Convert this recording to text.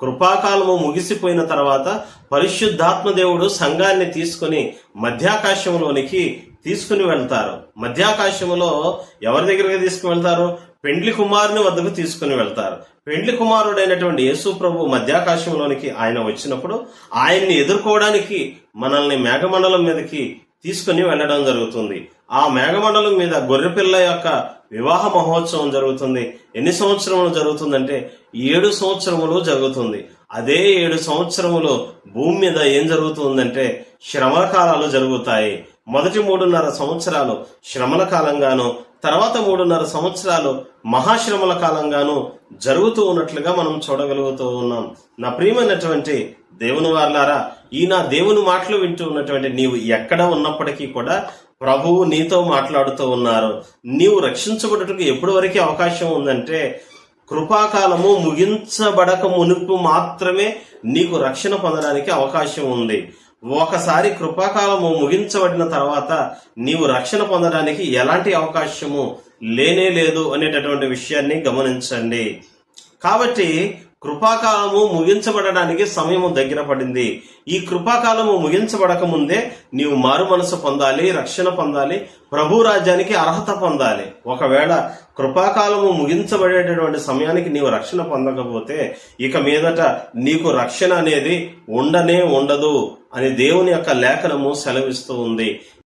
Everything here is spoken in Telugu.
కృపాకాలము ముగిసిపోయిన తర్వాత పరిశుద్ధాత్మ దేవుడు సంఘాన్ని తీసుకుని మధ్యాకాశంలోనికి తీసుకుని వెళ్తారు. మధ్యాకాశములో ఎవరి దగ్గరికి తీసుకుని వెళ్తారు? పెండ్లి కుమారుని వద్దకు తీసుకుని వెళ్తారు. పెండ్లి కుమారుడైనటువంటి యేసు ప్రభు మధ్యాకాశంలోనికి ఆయన వచ్చినప్పుడు ఆయన్ని ఎదుర్కోవడానికి మనల్ని మేఘమండలం మీదకి తీసుకుని వెళ్ళడం జరుగుతుంది. ఆ మేఘమండలం మీద గొర్రెపిల్ల యొక్క వివాహ మహోత్సవం జరుగుతుంది. ఎన్ని సంవత్సరములు జరుగుతుందంటే 7 సంవత్సరములు జరుగుతుంది. అదే 7 సంవత్సరములు భూమి మీద ఏం జరుగుతుందంటే శ్రమల కాలాలు జరుగుతాయి. మొదటి 3.5 సంవత్సరాలు శ్రమల కాలంగాను, తర్వాత 3.5 సంవత్సరాలు మహాశ్రమల కాలంగాను జరుగుతూ ఉన్నట్లుగా మనం చూడగలుగుతూ ఉన్నాం. నా ప్రియమైనటువంటి దేవుని వారలారా, ఈ నా దేవుని మాటలు వింటూ ఉన్నటువంటి నీవు ఎక్కడ ఉన్నప్పటికీ కూడా ప్రభువు నీతో మాట్లాడుతూ ఉన్నారు. నీవు రక్షించబడుటకు ఎప్పటి వరకు అవకాశం ఉందంటే కృపాకాలము ముగించబడక మునుపు మాత్రమే నీకు రక్షణ పొందడానికి అవకాశం ఉంది. ఒకసారి కృపాకాలము ముగించబడిన తర్వాత నీవు రక్షణ పొందడానికి ఎలాంటి అవకాశము లేనే లేదు అనేటటువంటి విషయాన్ని గమనించండి. కాబట్టి కృపాకాలము ముగించబడడానికి సమయము దగ్గర పడింది. ఈ కృపాకాలము ముగించబడక ముందే నీవు మారు మనసు పొందాలి, రక్షణ పొందాలి, ప్రభు రాజ్యానికి అర్హత పొందాలి. ఒకవేళ కృపాకాలము ముగించబడేటటువంటి సమయానికి నీవు రక్షణ పొందకపోతే ఇక మీదట నీకు రక్షణ అనేది ఉండనే ఉండదు అని దేవుని యొక్క లేఖనము సెలవిస్తూ ఉంది.